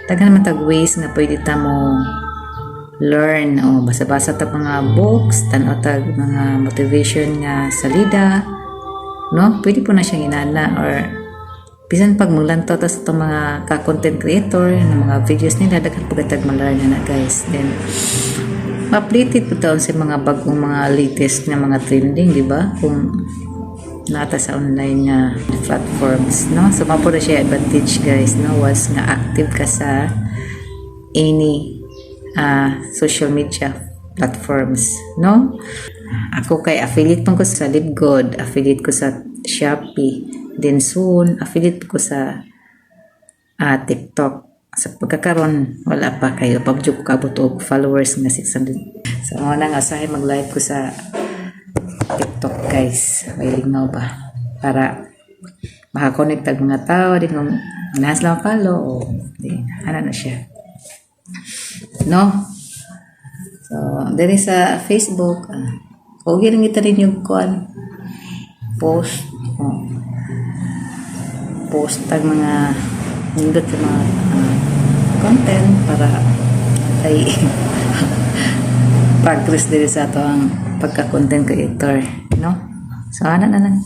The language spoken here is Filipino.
Taga naman tag ways nga pwede ta mo learn o basa-basa tag mga books, tanaw tag mga motivation nga salida, no? Pwede po na siyang inana or bisan pag maglantaw ta sa itong mga ka-content creator ng mga videos nila, daghan po katag ma-learn na guys. Then ma-updated po taon sa mga bagong mga latest na mga trending, di ba? Kung nata sa online nga platforms, no? So mapo na siya advantage guys, no? Once nga active ka sa any social media platforms, no? Ako kay affiliate pa ko sa LiveGood, affiliate ko sa Shopee, then soon affiliate ko sa TikTok. Sa pagkakaroon wala pa kayo pabjo ko kabot og followers nga 600. So una nga usahay mag-live ko sa TikTok guys, may lingaw ba para makakonect ang mga tao din kung nahas lang follow o di ano na siya, no? So diri sa Facebook okay lang ita rin yung post tag mga nindot sa mga content para ay progress diri sa ato ang pagka-content creator, no? So ana na lang.